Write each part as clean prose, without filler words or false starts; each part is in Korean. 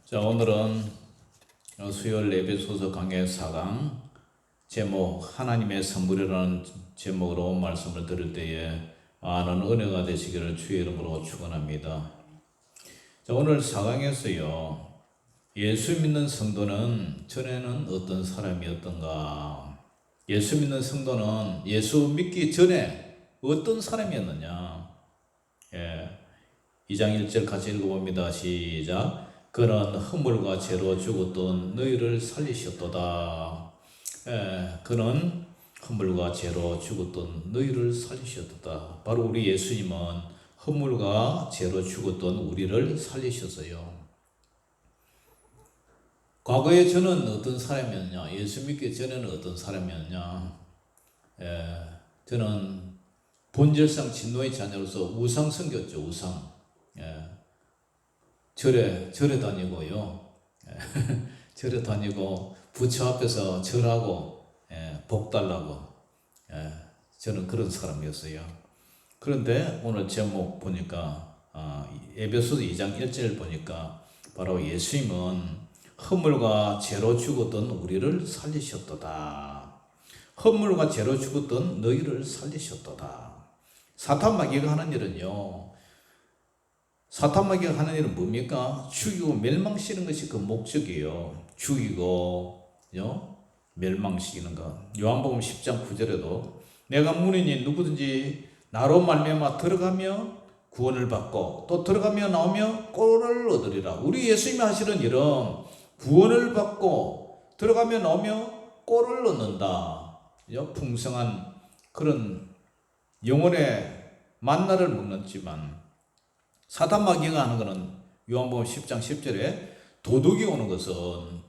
자, 오늘은 수요일 에베소서 강해 4강 제목 하나님의 선물이라는 제목으로 말씀을 드릴 때에 많은 은혜가 되시기를 주의 이름으로 축원합니다. 자, 오늘 4강에서요. 예수 믿는 성도는 전에는 어떤 사람이었던가? 예수 믿는 성도는 예수 믿기 전에 어떤 사람이었느냐? 2장 1절 같이 읽어봅니다. 시작. 그는 허물과 죄로 죽었던 너희를 살리셨도다. 그는 허물과 죄로 죽었던 너희를 살리셨도다. 바로 우리 예수님은 허물과 죄로 죽었던 우리를 살리셨어요. 과거에 저는 어떤 사람이었냐? 예수 믿기 전에는 어떤 사람이었냐? 저는 본질상 진노의 자녀로서 우상 섬겼죠. 우상. 절에 다니고요. 절에 다니고 부처 앞에서 절하고 복 달라고. 저는 그런 사람이었어요. 그런데 오늘 제목 보니까 에베소서 2장 1절 보니까 바로 예수님은 허물과 죄로 죽었던 우리를 살리셨도다. 허물과 죄로 죽었던 너희를 살리셨도다. 사탄 마귀가 하는 일은요. 사탄 마귀가 하는 일은 뭡니까? 죽이고 멸망시키는 것이 그 목적이에요. 죽이고 멸망시키는 것. 요한복음 10장 9절에도 내가 문이니 누구든지 나로 말미암아 들어가며 구원을 받고 또 들어가며 나오며 꼴을 얻으리라. 우리 예수님이 하시는 일은 구원을 받고 들어가며 나오며 꼴을 얻는다. 풍성한 그런 영혼의 만나를 먹는지만 사탄 마귀가 하는 것은 요한복음 10장 10절에 도둑이 오는 것은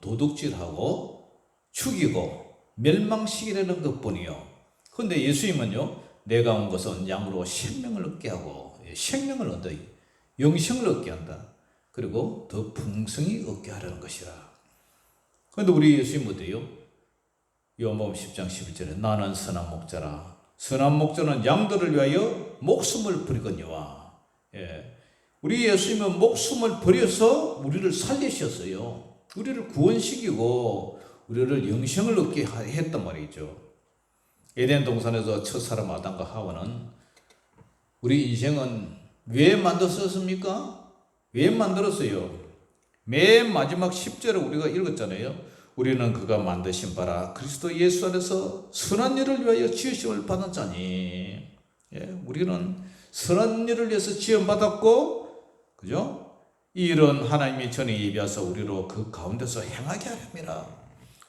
도둑질하고 죽이고 멸망시키려는 것뿐이요. 그런데 예수님은요, 내가 온 것은 양으로 생명을 얻게 하고 생명을 얻어 영생을 얻게 한다. 그리고 더 풍성히 얻게 하려는 것이라. 그런데 우리 예수님 어때요? 요한복음 10장 11절에 나는 선한 목자라. 선한 목자는 양들을 위하여 목숨을 버리거니와. 우리 예수님은 목숨을 버려서 우리를 살리셨어요. 우리를 구원시키고 우리를 영생을 얻게 했단 말이죠. 에덴 동산에서 첫 사람 아담과 하와는 우리 인생은 왜 만들었습니까? 왜 만들었어요? 맨 마지막 10절을 우리가 읽었잖아요. 우리는 그가 만드신 바라 그리스도 예수 안에서 선한 일을 위하여 지으심을 받은 자니. 우리는 선한 일을 위해서 지음받았고, 그죠? 이 일은 하나님이 전에 예비하사 우리로 그 가운데서 행하게 하렵니다.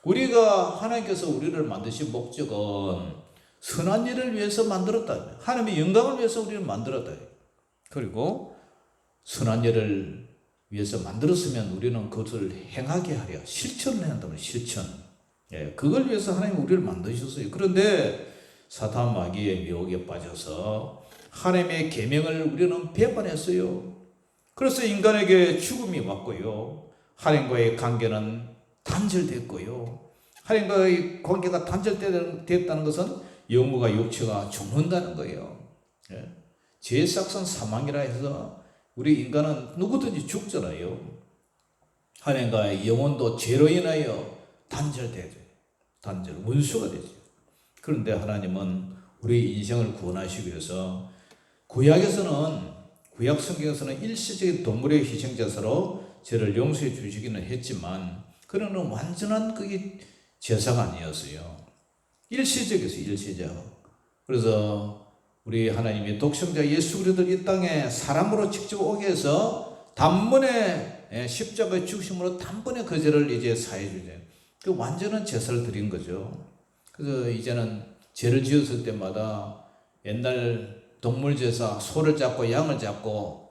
우리가 하나님께서 우리를 만드신 목적은 선한 일을 위해서 만들었다. 하나님의 영광을 위해서 우리를 만들었다. 그리고 선한 일을 위해서 만들었으면 우리는 그것을 행하게 하려 실천을 해야 한다면 실천. 그걸 위해서 하나님이 우리를 만드셨어요. 그런데 사탄 마귀의 미혹에 빠져서 하나님의 계명을 우리는 배반했어요. 그래서 인간에게 죽음이 왔고요. 하나님과의 관계는 단절됐고요. 하나님과의 관계가 단절됐다는 것은 영혼과 육체가 죽는다는 거예요. 죄의 삭은 사망이라 해서 우리 인간은 누구든지 죽잖아요. 하나님과의 영혼도 죄로 인하여 단절되죠. 원수가 되죠. 그런데 하나님은 우리 인생을 구원하시기 위해서 구약 성경에서는 일시적인 동물의 희생제사로 죄를 용서해 주시기는 했지만 그는 완전한 그게 제사가 아니었어요. 일시적. 그래서 우리 하나님이 독생자 예수 그리스도를 이 땅에 사람으로 직접 오게 해서 단번에 십자가의 죽으심으로 단번에 그 죄를 이제 사해 주죠. 그 완전한 제사를 드린 거죠. 그래서 이제는 죄를 지었을 때마다 옛날 동물 제사, 소를 잡고 양을 잡고,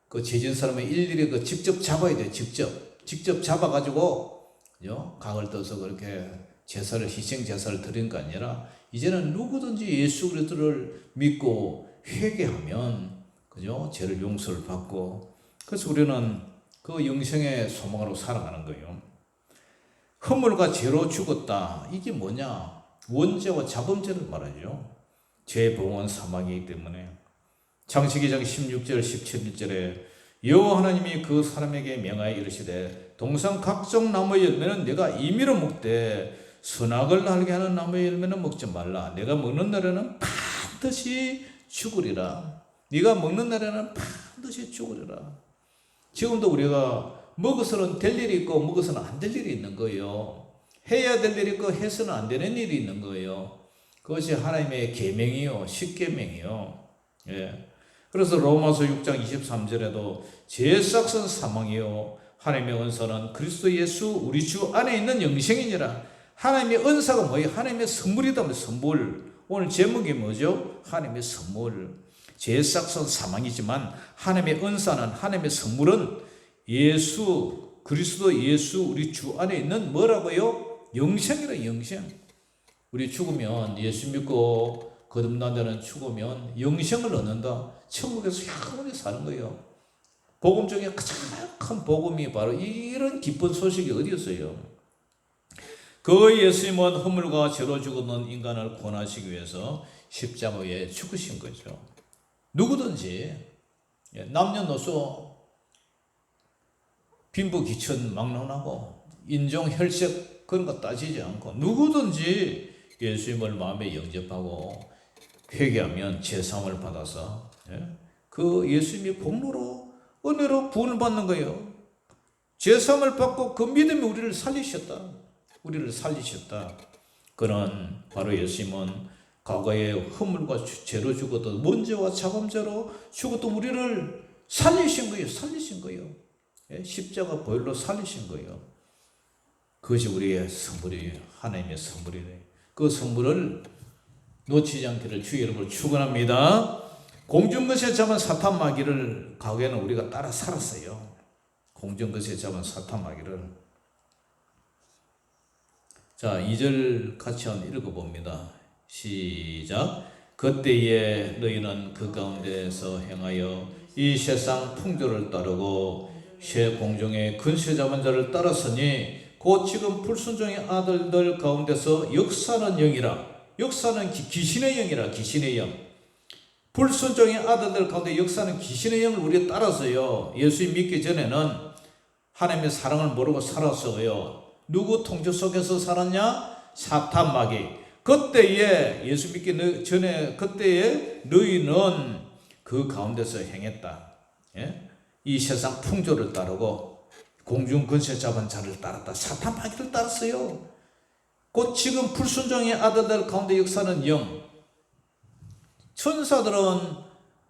그 죄진 사람이 일일이 그 직접 잡아야 돼요. 직접 잡아가지고, 각을 떠서 그렇게 제사를, 희생 제사를 드린 거 아니라, 이제는 누구든지 예수 그리스도를 믿고 회개하면, 그죠? 죄를 용서를 받고, 그래서 우리는 그 영생의 소망으로 살아가는 거예요. 허물과 죄로 죽었다. 이게 뭐냐? 원죄와 자범죄를 말하죠. 죄의 봉헌 사망이기 때문에 창세기 장 16절 17절에 여호와 하나님이 그 사람에게 명하여 이르시되 동산 각종 나무의 열매는 내가 임의로 먹되 선악을 알게 하는 나무의 열매는 먹지 말라. 내가 먹는 날에는 반드시 죽으리라. 네가 먹는 날에는 반드시 죽으리라. 지금도 우리가 먹어서는 될 일이 있고 먹어서는 안 될 일이 있는 거예요. 해야 될 일이 있고 해서는 안 되는 일이 있는 거예요. 그것이 하나님의 계명이요, 십계명이요. 예. 그래서 로마서 6장 23절에도 제싹은 사망이요 하나님의 은사는 그리스도 예수 우리 주 안에 있는 영생이니라. 하나님의 은사가 뭐예요? 하나님의 선물이다. 선물. 오늘 제목이 뭐죠? 하나님의 선물. 제싹은 사망이지만 하나님의 은사는, 하나님의 선물은 예수, 그리스도 예수 우리 주 안에 있는 뭐라고요? 영생이라. 영생. 우리 죽으면 예수 믿고 거듭난 자는 죽으면 영생을 얻는다. 천국에서 영원히 사는 거예요. 복음 중에 가장 큰 복음이 바로 이런 기쁜 소식이 어디 있어요? 그 예수님은 허물과 죄로 죽었는 인간을 구원하시기 위해서 십자가에 죽으신 거죠. 누구든지 남녀노소 빈부 귀천 막론하고 인종 혈색 그런 거 따지지 않고 누구든지 예수님을 마음에 영접하고 회개하면 제사함을 받아서 그 예수님의 공로로 은혜로 구원을 받는 거예요. 제사함을 받고 그 믿음이 우리를 살리셨다. 우리를 살리셨다. 그런 바로 예수님은 과거에 허물과 죄로 죽었던 원죄와 자범죄로 죽었던 우리를 살리신 거예요. 살리신 거예요. 십자가 보혈로 살리신 거예요. 그것이 우리의 선물이에요. 하나님의 선물이에요. 그 선물을 놓치지 않기를 주의 이름으로 축원합니다. 공중것에 잡은 사탄 마귀를 과거에는 우리가 따라 살았어요. 공중것에 잡은 사탄 마귀를. 자, 2절 같이 한번 읽어봅니다. 시작. 그때에 너희는 그 가운데서 행하여 이 세상 풍조를 따르고 새 공중의 근세 잡은 자를 따랐으니 곧 지금 불순종의 아들들 가운데서 역사는 영이라. 역사는 귀신의 영이라. 귀신의 영. 불순종의 아들들 가운데 역사는 귀신의 영을 우리가 따라서요. 예수 믿기 전에는 하나님의 사랑을 모르고 살았어요. 누구 통제 속에서 살았냐? 사탄 마귀. 그때에 예수 믿기 전에 그때에 너희는 그 가운데서 행했다. 예? 이 세상 풍조를 따르고 공중 근세 잡은 자를 따랐다. 사탄 마귀를 따랐어요. 곧 지금 불순종의 아들들 가운데 역사는 영. 천사들은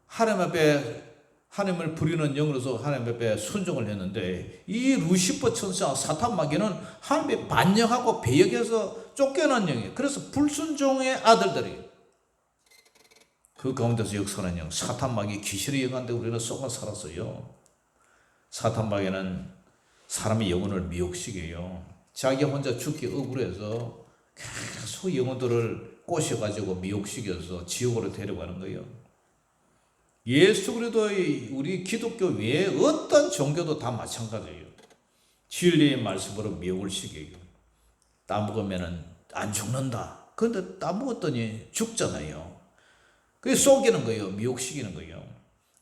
하나님 앞에 하나님을 부리는 영으로서 하나님 앞에 순종을 했는데 이 루시퍼 천사 사탄 마귀는 하나님의 반역하고 배역해서 쫓겨난 영이에요. 그래서 불순종의 아들들이 그 가운데서 역사는 영. 사탄 마귀 귀신의 영한테 우리는 속아 살았어요. 사탄 마귀는 사람의 영혼을 미혹시켜요. 자기 혼자 죽기 억울해서 계속 영혼들을 꼬셔가지고 미혹시켜서 지옥으로 데려가는 거예요. 예수 그리스도의 우리 기독교 외에 어떤 종교도 다 마찬가지예요. 진리의 말씀으로 미혹을 시켜요. 따먹으면 안 죽는다. 그런데 따먹었더니 죽잖아요. 그게 속이는 거예요. 미혹시키는 거예요.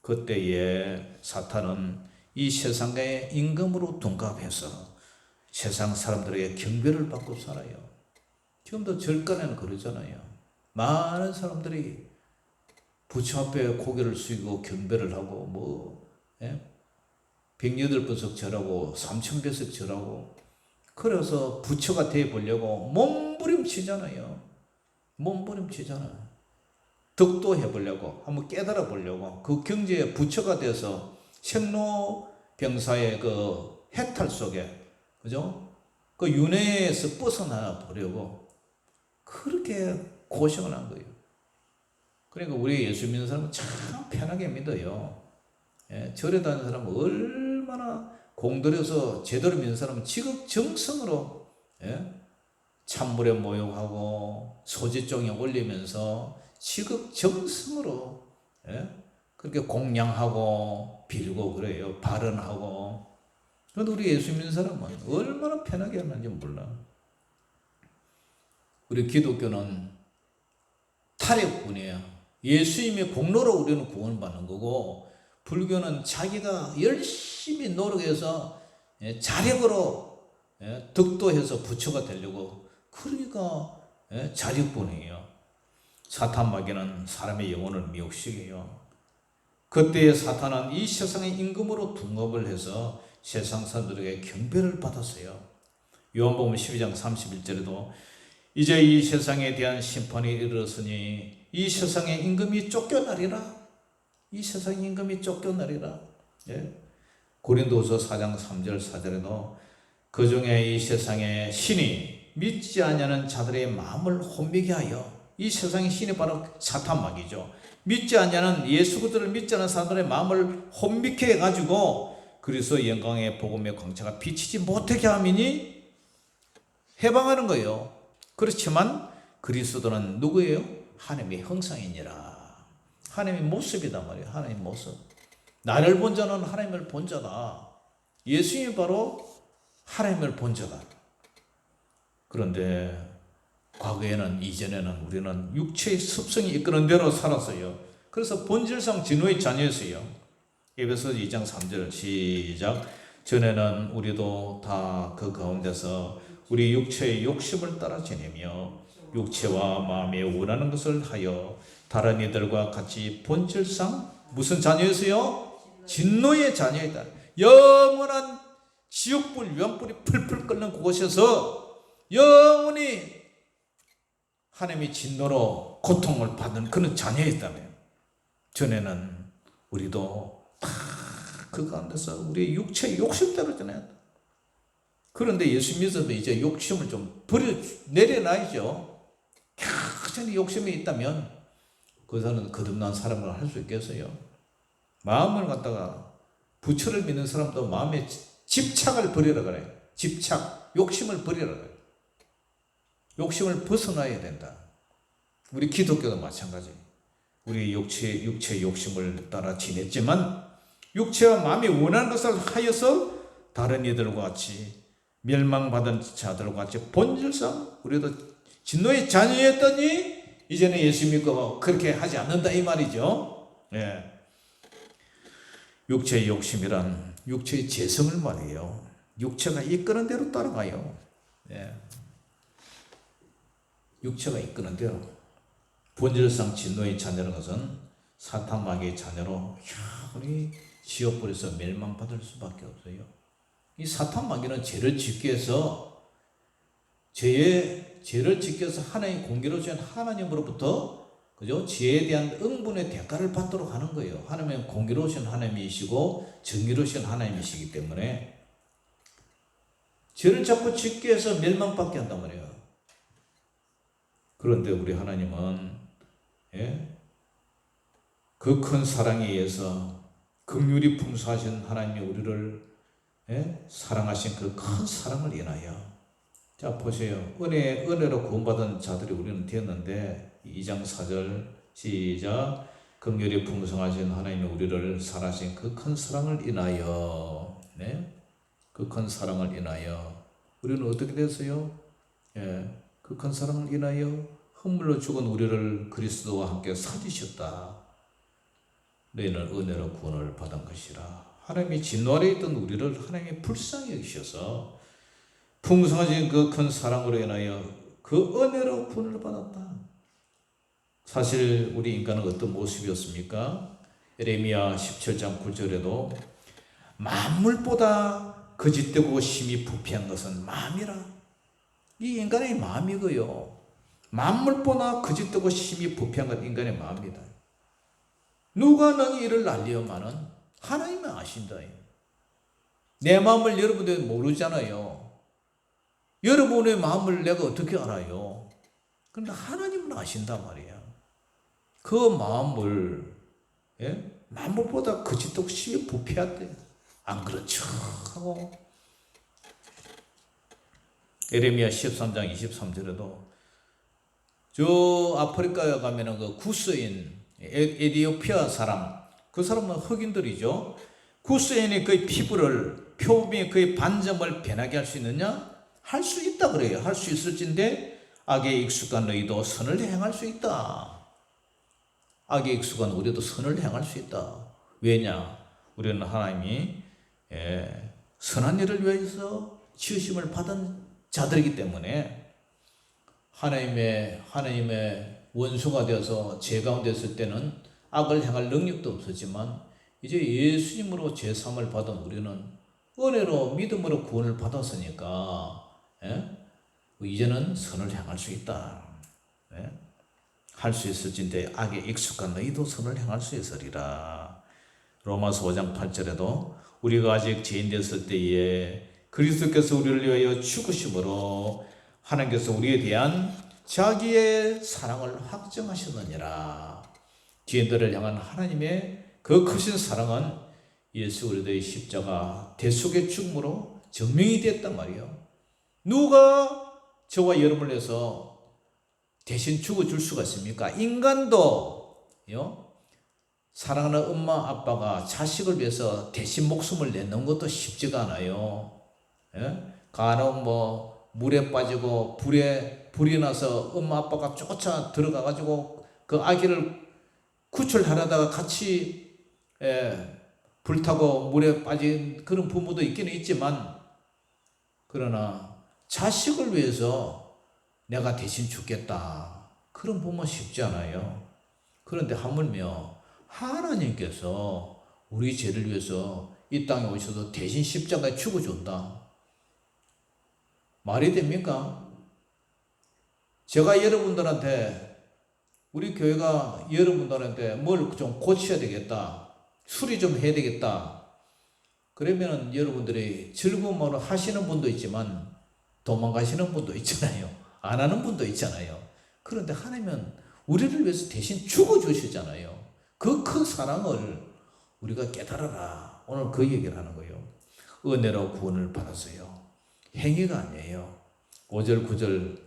그때에 사탄은 이 세상의 임금으로 둔갑해서 세상 사람들에게 경배를 받고 살아요. 지금도 절간에는 그러잖아요. 많은 사람들이 부처 앞에 고개를 숙이고 경배를 하고 108번석 절하고 3000배석 절하고 그래서 부처가 되어보려고 몸부림치잖아요. 몸부림치잖아요. 덕도 해보려고 한번 깨달아 보려고 그 경지에 부처가 돼서 생로병사의 그 해탈 속에 그죠? 그 윤회에서 벗어나 보려고 그렇게 고생을 한 거예요. 그러니까 우리 예수 믿는 사람은 참 편하게 믿어요. 절에 다니는 사람은 얼마나 공들여서 제대로 믿는 사람은 지극정성으로 찬물에 모욕하고 소지종에 올리면서 지극정성으로 그렇게 공양하고 빌고 그래요. 발언하고. 그런데 우리 예수 믿는 사람은 얼마나 편하게 하는지 몰라. 우리 기독교는 탈핵군이에요. 예수님의 공로로 우리는 구원받는 거고 불교는 자기가 열심히 노력해서 자력으로 덕도해서 부처가 되려고 그러니까 자력뿐이에요. 사탄 마귀는 사람의 영혼을 미혹시켜요. 그때의 사탄은 이 세상의 임금으로 둔갑을 해서 세상 사람들에게 경배를 받았어요. 요한복음 12장 31절에도 이제 이 세상에 대한 심판이 이르렀으니 이 세상의 임금이 쫓겨나리라. 이 세상의 임금이 쫓겨나리라. 고린도후서 4장 3절 4절에도 그중에 이 세상의 신이 믿지 아니하는 자들의 마음을 혼미게 하여, 이 세상의 신이 바로 사탄 마귀죠. 믿지 아니하는 예수 그리스도를 믿지 않는 사람들의 마음을 혼미케 해가지고 그리스도 영광의 복음의 광채가 비치지 못하게 하미니 해방하는 거예요. 그렇지만 그리스도는 누구예요? 하나님의 형상이니라. 하나님의 모습이단 말이에요. 하나님의 모습. 나를 본 자는 하나님을 본 자다. 예수님이 바로 하나님을 본 자다. 그런데 과거에는, 이전에는 우리는 육체의 습성이 이끄는 대로 살았어요. 그래서 본질상 진노의 자녀였어요. 에베소서 2장 3절 시작. 전에는 우리도 다 그 가운데서 우리 육체의 욕심을 따라 지내며 육체와 마음에 원하는 것을 하여 다른 이들과 같이 본질상 무슨 자녀였어요? 진노의 자녀이다. 영원한 지옥불, 유황불이 풀풀 끓는 그곳에서 영원히 하나님의 진노로 고통을 받는 그런 자녀였다며. 전에는 우리도 다 그 가운데서 우리의 육체의 욕심대로 지내야 돼. 그런데 예수 믿어서 이제 욕심을 좀 내려놔야죠. 여전히 욕심이 있다면 그 사람은 거듭난 사람을 할 수 있겠어요? 마음을 갖다가 부처를 믿는 사람도 마음의 집착을 버리라 그래요. 집착, 욕심을 버리라 그래요. 욕심을 벗어나야 된다. 우리 기독교도 마찬가지. 우리 육체의 욕심을 따라 지냈지만 육체와 마음이 원하는 것을 하여서 다른 이들과 같이 멸망받은 자들과 같이 본질상 우리도 진노의 자녀였더니 이제는 예수 믿고 그렇게 하지 않는다 이 말이죠. 육체의 욕심이란 육체의 재성을 말해요. 육체가 이끄는 대로 따라가요. 육체가 이끄는 대로. 본질상 진노의 자녀라는 것은 사탄 마귀의 자녀로 영원히 지옥불에서 멸망받을 수밖에 없어요. 이 사탄 마귀는 죄를 짓기 위해서 죄를 짓기 위해서 하나님 공기로우신 하나님으로부터 그죠? 죄에 대한 응분의 대가를 받도록 하는 거예요. 하나님은 공기로우신 하나님이시고 정의로우신 하나님이시기 때문에 죄를 자꾸 짓기 위해서 멸망받게 한단 말이에요. 그런데 우리 하나님은 그 큰 사랑에 의해서 긍휼이 풍성하신 하나님이 우리를 사랑하신 그 큰 사랑을 인하여, 자 보세요. 은혜로 구원받은 자들이 우리는 되었는데 2장 4절 시작. 긍휼이 풍성하신 하나님이 우리를 사랑하신 그 큰 사랑을 인하여, 그 큰 사랑을 인하여 우리는 어떻게 됐어요? 그 큰 사랑을 인하여 허물로 죽은 우리를 그리스도와 함께 살리셨다. 너희는 은혜로 구원을 받은 것이라. 하나님이 진노 아래 있던 우리를 하나님이 불쌍히 여기셔서 풍성하신 그 큰 사랑으로 인하여 그 은혜로 구원을 받았다. 사실 우리 인간은 어떤 모습이었습니까? 예레미야 17장 9절에도 만물보다 거짓되고 심히 부패한 것은 마음이라. 이 인간의 마음이고요. 만물보다 거짓되고 심히 부패한 건 인간의 마음이다. 누가 너희 이를 알리오마는 하나님은 아신다. 내 마음을 여러분들이 모르잖아요. 여러분의 마음을 내가 어떻게 알아요? 그런데 하나님은 아신단 말이야. 그 마음을 만물보다 거짓되고 심히 부패하대. 안 그렇죠? 하고 예레미야 13장 23절에도 저 아프리카에 가면은 그 구스인 에티오피아 사람, 그 사람은 흑인들이죠. 구스인이 그의 피부를 표면의 그의 반점을 변하게 할 수 있느냐? 할 수 있다 그래요. 할 수 있을진데 악에 익숙한 너희도 선을 행할 수 있다. 악에 익숙한 우리도 선을 행할 수 있다. 왜냐? 우리는 하나님이 선한 일을 위해서 지으심을 받은 자들이기 때문에 하나님의 원수가 되어서 죄 가운데 있을 때는 악을 행할 능력도 없었지만 이제 예수님으로 죄 사함을 받은 우리는 은혜로 믿음으로 구원을 받았으니까 이제는 선을 행할 수 있다. 할 수 있을진데 악에 익숙한 너희도 선을 행할 수 있으리라. 로마서 5장 8절에도 우리가 아직 죄인 됐을 때에 그리스도께서 우리를 위하여 죽으심으로 하나님께서 우리에 대한 자기의 사랑을 확정하셨느니라. 죄인들을 향한 하나님의 그 크신 사랑은 예수 그리스도의 십자가 대속의 죽음으로 증명이 됐단 말이에요. 누가 저와 여러분을 위해서 대신 죽어줄 수가 있습니까? 인간도 사랑하는 엄마 아빠가 자식을 위해서 대신 목숨을 내는 것도 쉽지가 않아요. 간혹 물에 빠지고 불이 나서 엄마 아빠가 쫓아 들어가가지고 그 아기를 구출하려다가 같이 불타고 물에 빠진 그런 부모도 있기는 있지만, 그러나 자식을 위해서 내가 대신 죽겠다, 그런 부모 쉽지 않아요. 그런데 하물며 하나님께서 우리 죄를 위해서 이 땅에 오셔서 대신 십자가에 죽어준다. 말이 됩니까? 제가 여러분들한테, 우리 교회가 여러분들한테 뭘 좀 고쳐야 되겠다, 수리 좀 해야 되겠다, 그러면 여러분들이 즐거움으로 하시는 분도 있지만 도망가시는 분도 있잖아요. 안 하는 분도 있잖아요. 그런데 하나님은 우리를 위해서 대신 죽어주시잖아요. 그 큰 사랑을 우리가 깨달아라. 오늘 그 얘기를 하는 거예요. 은혜로 구원을 받았어요. 행위가 아니에요. 5절 9절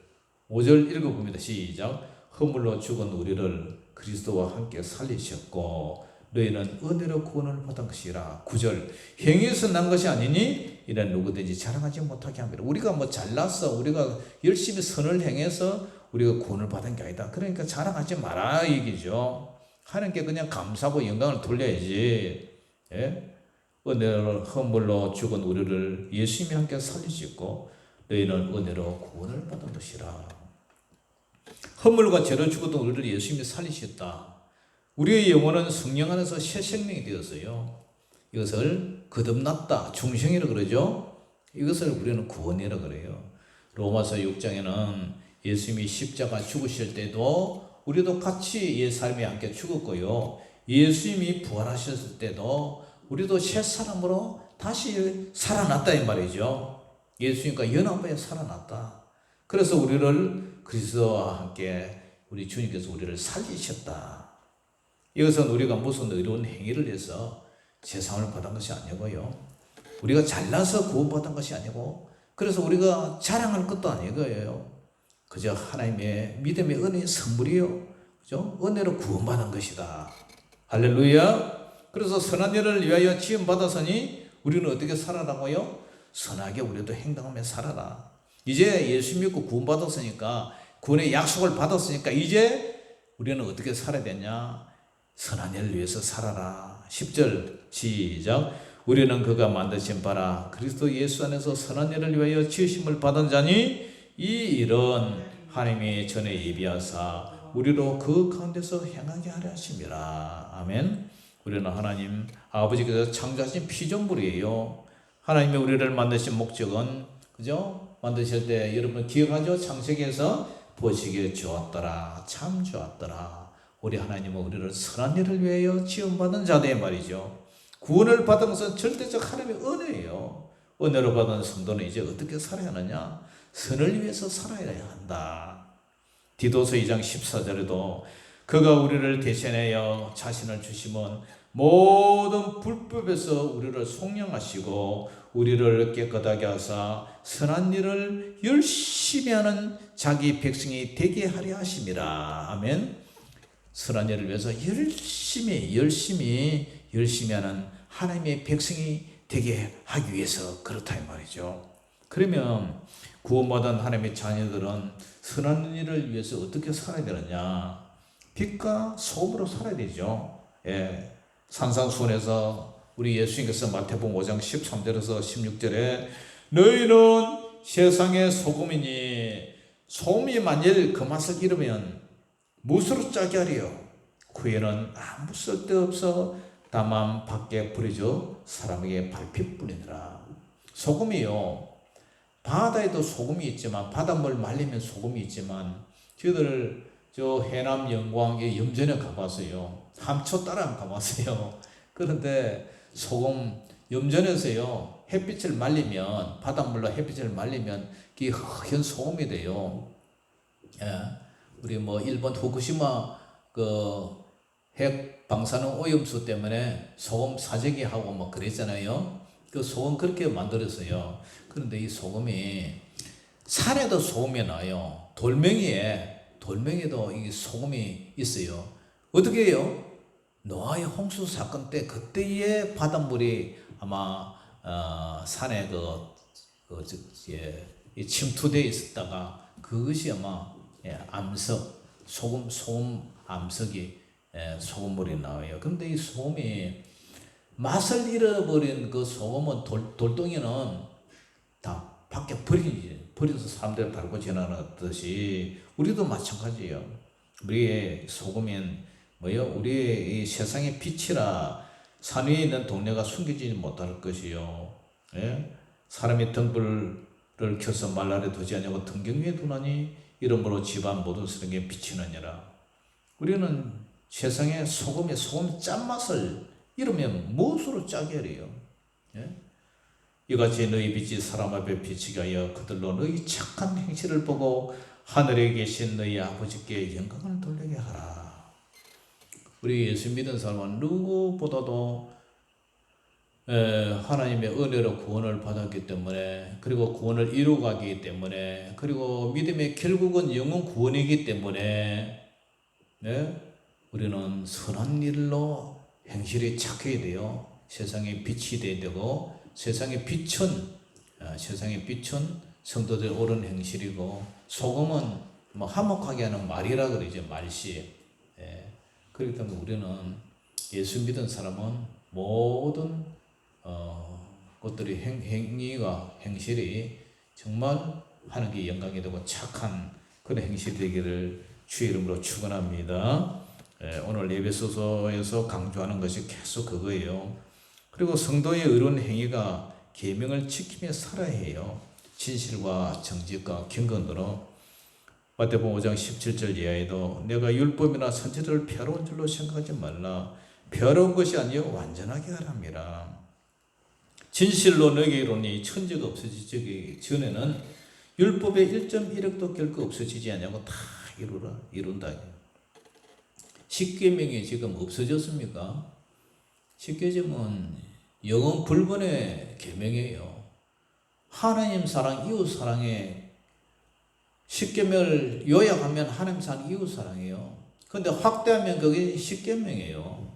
5절 읽어봅니다. 시작. 허물로 죽은 우리를 그리스도와 함께 살리셨고 너희는 은혜로 구원을 받은 것이라. 9절. 행위에서 난 것이 아니니 이는 누구든지 자랑하지 못하게 합니다. 우리가 잘났어, 우리가 열심히 선을 행해서 우리가 구원을 받은 게 아니다. 그러니까 자랑하지 마라 얘기죠. 하나님께 그냥 감사하고 영광을 돌려야지. 은혜로 허물로 죽은 우리를 예수님이 함께 살리시고 너희는 은혜로 구원을 받은 것이라. 허물과 죄로 죽었던 우리를 예수님이 살리셨다. 우리의 영혼은 성령 안에서 새 생명이 되었어요. 이것을 거듭났다, 중생이라 그러죠. 이것을 우리는 구원이라 그래요. 로마서 6장에는 예수님이 십자가 죽으실 때도 우리도 같이 옛 삶에 함께 죽었고요. 예수님이 부활하셨을 때도 우리도 새 사람으로 다시 살아났다 이 말이죠. 예수님과 연합하여 살아났다. 그래서 우리를 그리스도와 함께 우리 주님께서 우리를 살리셨다. 이것은 우리가 무슨 의로운 행위를 해서 세상을 받은 것이 아니고요. 우리가 잘나서 구원받은 것이 아니고, 그래서 우리가 자랑할 것도 아니고요. 그저 하나님의 믿음의 은혜의 선물이요. 그죠? 은혜로 구원받은 것이다. 할렐루야. 그래서 선한 일을 위하여 지음받았으니 우리는 어떻게 살아라고요? 선하게 우리도 행동하며 살아라. 이제 예수 믿고 구원받았으니까, 구원의 약속을 받았으니까 이제 우리는 어떻게 살아야 되냐? 선한 일을 위해서 살아라. 10절 시작. 우리는 그가 만드신 바라 그리스도 예수 안에서 선한 일을 위하여 지으심을 받은 자니 이 일은 하나님이 전에 예비하사 우리로 그 가운데서 행하게 하려 하심이라. 아멘. 우리는 하나님 아버지께서 창조하신 피조물이에요. 하나님이 우리를 만드신 목적은, 그죠? 만드실 때 여러분 기억하죠? 창세기에서 보시기에 좋았더라, 참 좋았더라. 우리 하나님은 우리를 선한 일을 위하여 지음받은 자들 말이죠. 구원을 받은 것은 절대적 하나님의 은혜예요. 은혜로 받은 성도는 이제 어떻게 살아야 하느냐? 선을 위해서 살아야 한다. 디도서 2장 14절에도 그가 우리를 대신하여 자신을 주심은 모든 불법에서 우리를 속량하시고 우리를 깨끗하게 하사 선한 일을 열심히 하는 자기 백성이 되게 하려 하심이라. 아멘. 선한 일을 위해서 열심히 하는 하나님의 백성이 되게 하기 위해서 그렇다 이 말이죠. 그러면 구원받은 하나님의 자녀들은 선한 일을 위해서 어떻게 살아야 되느냐? 빛과 소금으로 살아야 되죠. 산상수훈에서 우리 예수님께서 마태복음 5장 13절에서 16절에 너희는 세상의 소금이니 소금이 만일 그 맛을 잃으면 무엇으로 짜게 하리요? 그 후에는 아무 쓸데없어 다만 밖에 버려져 사람에게 밟힐 뿐이니라. 소금이요, 바다에도 소금이 있지만, 바닷물 말리면 소금이 있지만, 저희들 저 해남 영광의 염전에 가봤어요. 함초 따라 가봤어요. 그런데 소금 염전에서요, 햇빛을 말리면, 바닷물로 햇빛을 말리면 그게 흑연 소금이 돼요. 예. 우리 뭐 일본 후쿠시마 그 핵 방사능 오염수 때문에 소금 사재기 하고 뭐 그랬잖아요. 그 소금 그렇게 만들었어요. 그런데 이 소금이 산에도 소금이 나요. 돌멩이에도 이 소금이 있어요. 어떻게 해요? 노아의 홍수 사건 때 그때의 바닷물이 아마 산에 이 침투되어 있었다가 그것이 아마 암석 소금 암석이 소금물이 나와요. 그런데 이 소금이 맛을 잃어버린 그 소금은 돌덩이는 다 밖에 버려서 사람들 밟고 지나가듯이 우리도 마찬가지예요. 우리의 소금인 우리의 이 세상의 빛이라 산 위에 있는 동네가 숨기지 못할 것이요. 예? 사람이 등불을 켜서 말 아래 두지 아니하고 등경 위에 두나니 이러므로 집안 모든 성에 빛이 나니라. 우리는 세상의 소금 짠맛을 잃으면 무엇으로 짜게 하리요? 예? 이같이 너희 빛이 사람 앞에 비치게 하여 그들로 너희 착한 행실을 보고 하늘에 계신 너희 아버지께 영광을 돌리게 하라. 우리 예수 믿은 사람은 누구보다도 하나님의 은혜로 구원을 받았기 때문에, 그리고 구원을 이루어가기 때문에, 그리고 믿음의 결국은 영혼 구원이기 때문에 우리는 선한 일로 행실이 착해야 돼요. 세상에 빛이 돼야 되고, 세상의 빛은 성도들의 옳은 행실이고, 소금은 뭐 화목하게 하는 말이라 그러죠. 말씨. 그렇기 때문에 우리는 예수 믿은 사람은 모든 것들이 행위가 행실이 정말 하나님께 영광이 되고 착한 그런 행실이 되기를 주의 이름으로 축원합니다. 오늘 에베소서에서 강조하는 것이 계속 그거예요. 그리고 성도의 의로운 행위가 계명을 지키며 살아야 해요. 진실과 정직과 경건으로. 마태복음 5장 17절 이하에도 내가 율법이나 선지자를 폐하러온 줄로 생각하지 말라. 폐하러온 것이 아니요 완전하게 하랍니다. 진실로 너에게 이르노니 천지가 없어지기 전에는 율법의 1.1획도 결코 없어지지 않냐고 다 이룬다. 십계명이 지금 없어졌습니까? 십계명은 영원 불변의 계명이에요. 하나님 사랑, 이웃 사랑에 십계명을 요약하면 하나님 사랑, 이웃 사랑이에요. 그런데 확대하면 그게 십계명이에요.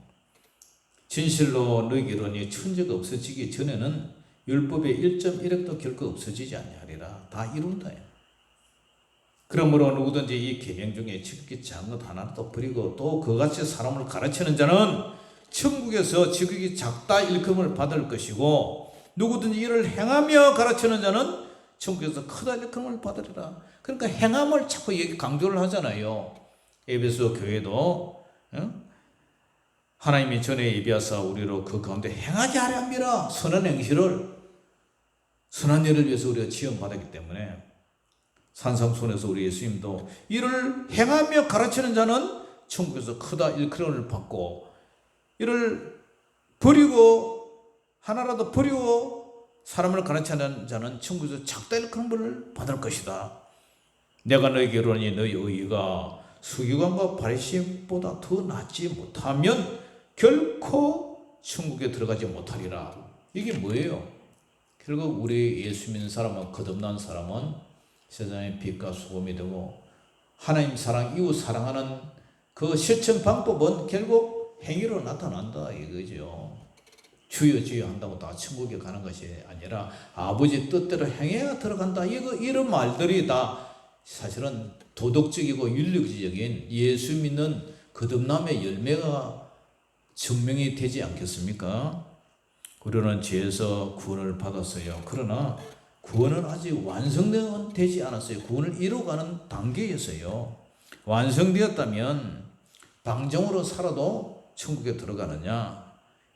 진실로 너희에게 이르노니 천지가 없어지기 전에는 율법의 1.1획도 결코 없어지지 아니하리라. 다 이룬다. 그러므로 누구든지 이 계명 중에 지극히 작은 것 하나도 버리고 또 그같이 사람을 가르치는 자는 천국에서 지극히 작다 일컬음을 받을 것이고, 누구든지 이를 행하며 가르치는 자는 천국에서 크다 일컬음을 받으리라. 그러니까 행함을 자꾸 강조를 하잖아요. 에베소 교회도 하나님이 전에 예비하사 우리로 그 가운데 행하게 하려 합니다. 선한 행실을, 선한 일을 위해서 우리가 지원받았기 때문에 산상수훈에서 우리 예수님도 이를 행하며 가르치는 자는 천국에서 크다 일컬음을 받고, 이를 버리고 하나라도 버리고 사람을 가르치는 자는 천국에서 작다 일컬음을 받을 것이다. 내가 너에게 이르노니 너희 의가 서기관과 바리새인보다 더 낫지 못하면 결코 천국에 들어가지 못하리라. 이게 뭐예요? 결국 우리 예수 믿는 사람은, 거듭난 사람은 세상의 빛과 소금이 되고, 하나님 사랑, 이웃 사랑하는 그 실천 방법은 결국 행위로 나타난다 이거죠. 주여 주여 한다고 다 천국에 가는 것이 아니라 아버지 뜻대로 행해야 들어간다. 이런 말들이 다 사실은 도덕적이고 윤리적인 예수 믿는 거듭남의 열매가 증명이 되지 않겠습니까? 우리는 죄에서 구원을 받았어요. 그러나 구원은 아직 완성되지 않았어요. 구원을 이루어가는 단계였어요. 완성되었다면 방정으로 살아도 천국에 들어가느냐?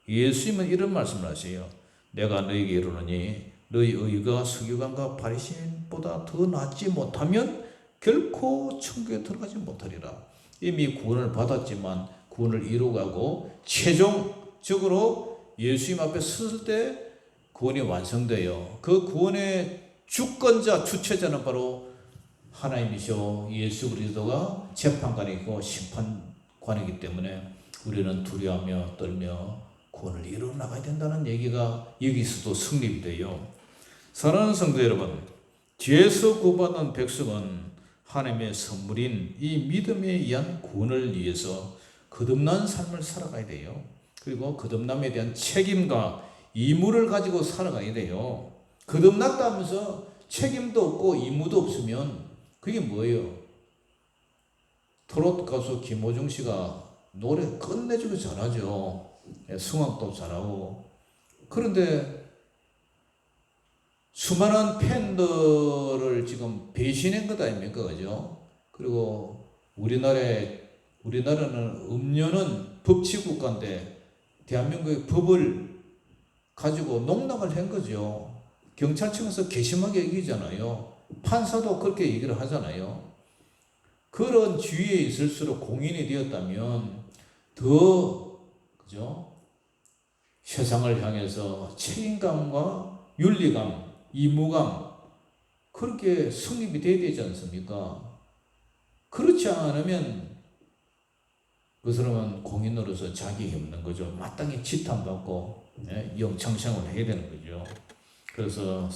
예수님은 이런 말씀을 하세요. 내가 너희에게 이르노니 너희 의가 서기관과 바리새인보다 더 낫지 못하면 결코 천국에 들어가지 못하리라. 이미 구원을 받았지만 구원을 이루어가고 최종적으로 예수님 앞에 섰을 때 구원이 완성돼요. 그 구원의 주권자, 주체자는 바로 하나님이시오. 예수 그리스도가 재판관이고 심판관이기 때문에 우리는 두려워하며 떨며 구원을 이루어 나가야 된다는 얘기가 여기서도 성립이 돼요. 사랑하는 성도 여러분, 죄에서 구원받은 백성은 하나님의 선물인 이 믿음에 의한 구원을 위해서 거듭난 삶을 살아가야 돼요. 그리고 거듭남에 대한 책임과 의무를 가지고 살아가야 돼요. 거듭났다 하면서 책임도 없고 의무도 없으면 그게 뭐예요? 트로트 가수 김호중 씨가 노래 끝내주고 잘하죠. 성악도 잘하고. 그런데 수많은 팬들을 지금 배신한 것 아닙니까? 그죠? 그리고 우리나라는 음료는 법치국가인데 대한민국의 법을 가지고 농락을 한 거죠. 경찰청에서 괘씸하게 얘기잖아요. 판사도 그렇게 얘기를 하잖아요. 그런 주위에 있을수록 공인이 되었다면 더, 그죠? 세상을 향해서 책임감과 윤리감, 의무감, 그렇게 성립이 돼야 되지 않습니까? 그렇지 않으면 그 사람은 공인으로서 자격이 없는 거죠. 마땅히 지탄받고 영창생을 해야 되는 거죠. 그래서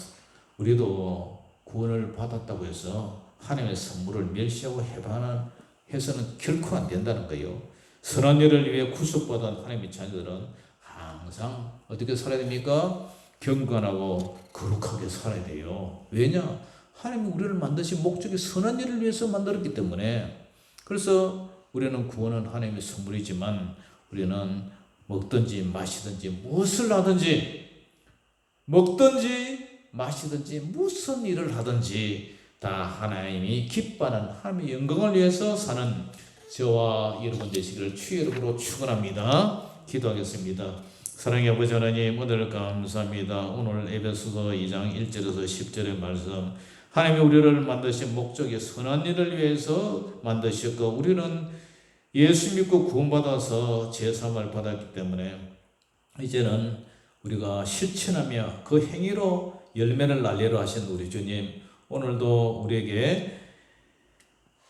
우리도 구원을 받았다고 해서 하나님의 선물을 멸시하고 해서는 결코 안 된다는 거예요. 선한 일을 위해 구속받은 하나님의 자녀들은 항상 어떻게 살아야 됩니까? 경건하고 거룩하게 살아야 돼요. 왜냐? 하나님이 우리를 만드신 목적이 선한 일을 위해서 만들었기 때문에. 그래서 우리는 구원은 하나님의 선물이지만 우리는 먹든지 마시든지 무엇을 하든지, 먹든지 마시든지 무슨 일을 하든지 다 하나님이 기뻐하는 하나님의 영광을 위해서 사는 저와 여러분 되시기를 주의 이름으로 축원합니다. 기도하겠습니다. 사랑의 아버지 하나님, 오늘 감사합니다. 오늘 에베소서 2장 1절에서 10절의 말씀, 하나님이 우리를 만드신 목적이 선한 일을 위해서 만드셨고 우리는 예수 믿고 구원받아서 제사함을 받았기 때문에 이제는 우리가 실천하며 그 행위로 열매를 날리려 하신 우리 주님, 오늘도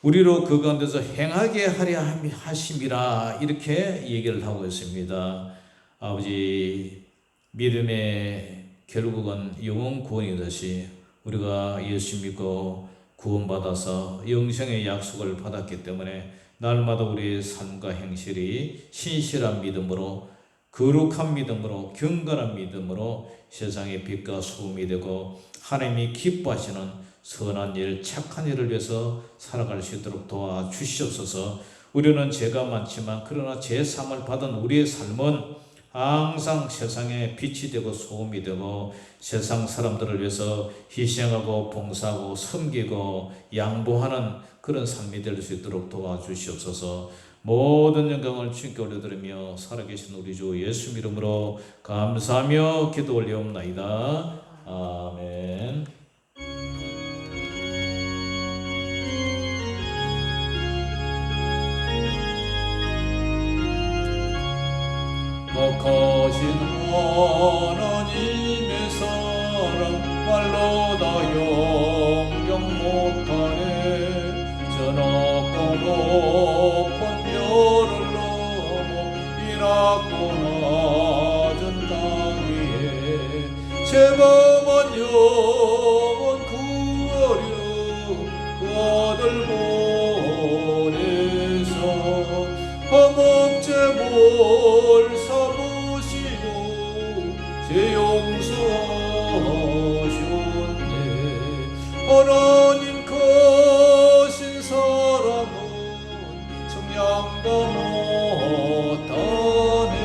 우리로 그 가운데서 행하게 하려 하심이라 이렇게 얘기를 하고 있습니다. 아버지, 믿음의 결국은 영원 구원이듯이 우리가 예수 믿고 구원받아서 영생의 약속을 받았기 때문에 날마다 우리의 삶과 행실이 신실한 믿음으로, 거룩한 믿음으로, 경건한 믿음으로 세상의 빛과 소금이 되고 하나님이 기뻐하시는 선한 일, 착한 일을 위해서 살아갈 수 있도록 도와주시옵소서. 우리는 죄가 많지만 그러나 죄 사함을 받은 우리의 삶은 항상 세상에 빛이 되고 소금이 되고 세상 사람들을 위해서 희생하고 봉사하고 섬기고 양보하는 그런 삶이 될 수 있도록 도와주시옵소서. 모든 영광을 주님께 올려드리며 살아계신 우리 주 예수 이름으로 감사하며 기도 올리옵나이다. 아멘. 거하신 하나님의 사랑 말로 다 영영 못하네. 저 높고 높은 별을 넘어 이 낮고 낮은 땅 위에 제법한 영원 구하려 그 아들 보내서 허목제물 삼으시고 제 용서하셨네. 하나님 크신 사랑은 청량도 못하네.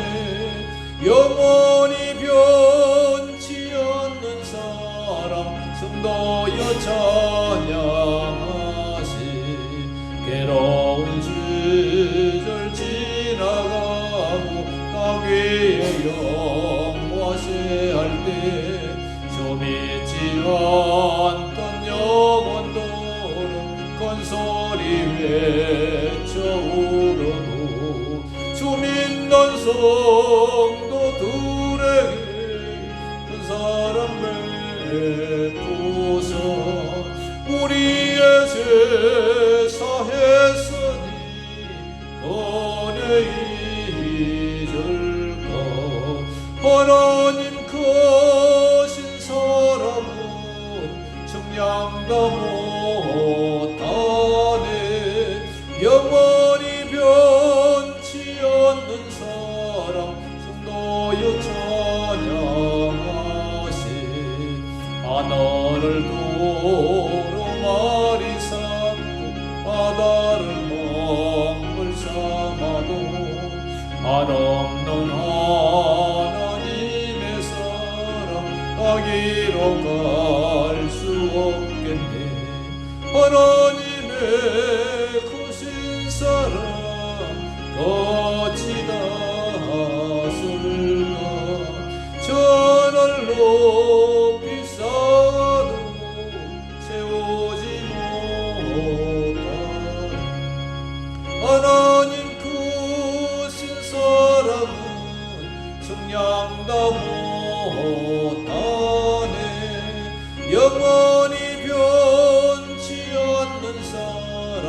영원히 변치 않는 사랑 성도여 찬양하시. 괴로운 시절 지나가고 땅 위에 영화세할 때 저 믿지 않던 영혼들은 건소리 외쳐 울어도 주 믿는 성도들에게 큰 사랑 베푸사. 우리의 죄 사했으니 은혜 잊을까. 하나님 크신 사랑은 청량다 못하네. 영원히 변치 않는 사랑 성도여 찬양하시. 하늘을 두루마리 삼고 바다를 먹물 삼아도 한없는 하나님의 사랑 아기로 갈 수 없겠네. 하나님의 크신 사랑 거치다 쓸까. 천을 높이 쌓아도 채우지 못하네. 하나님 크신 사랑은 청량다 못하네. 영원히 변치 않는 사랑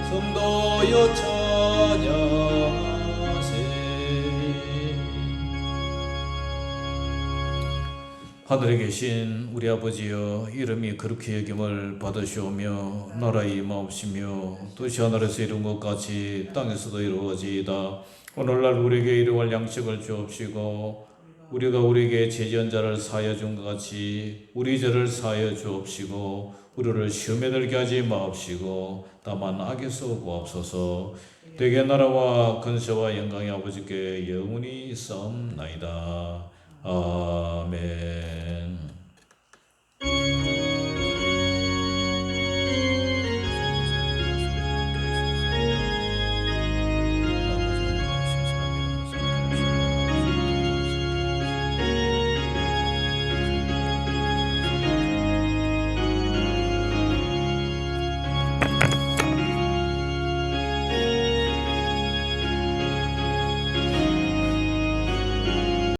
성도여 찬양하세. 하늘에 계신 우리 아버지여, 이름이 그렇게 여김을 받으시오며 나라의 임하옵시며 뜻이 하늘에서 이룬 것 같이 땅에서도 이루어지이다. 오늘날 우리에게 일용할 양식을 주옵시고 우리가 우리에게 죄지은 자를 사하여 준 것 같이 우리 죄를 사하여 주옵시고 우리를 시험에 들게 하지 마옵시고 다만 악에서 구하옵소서. 되게 나라와 근세와 영광이 아버지께 영원히 있사옵나이다. 아멘.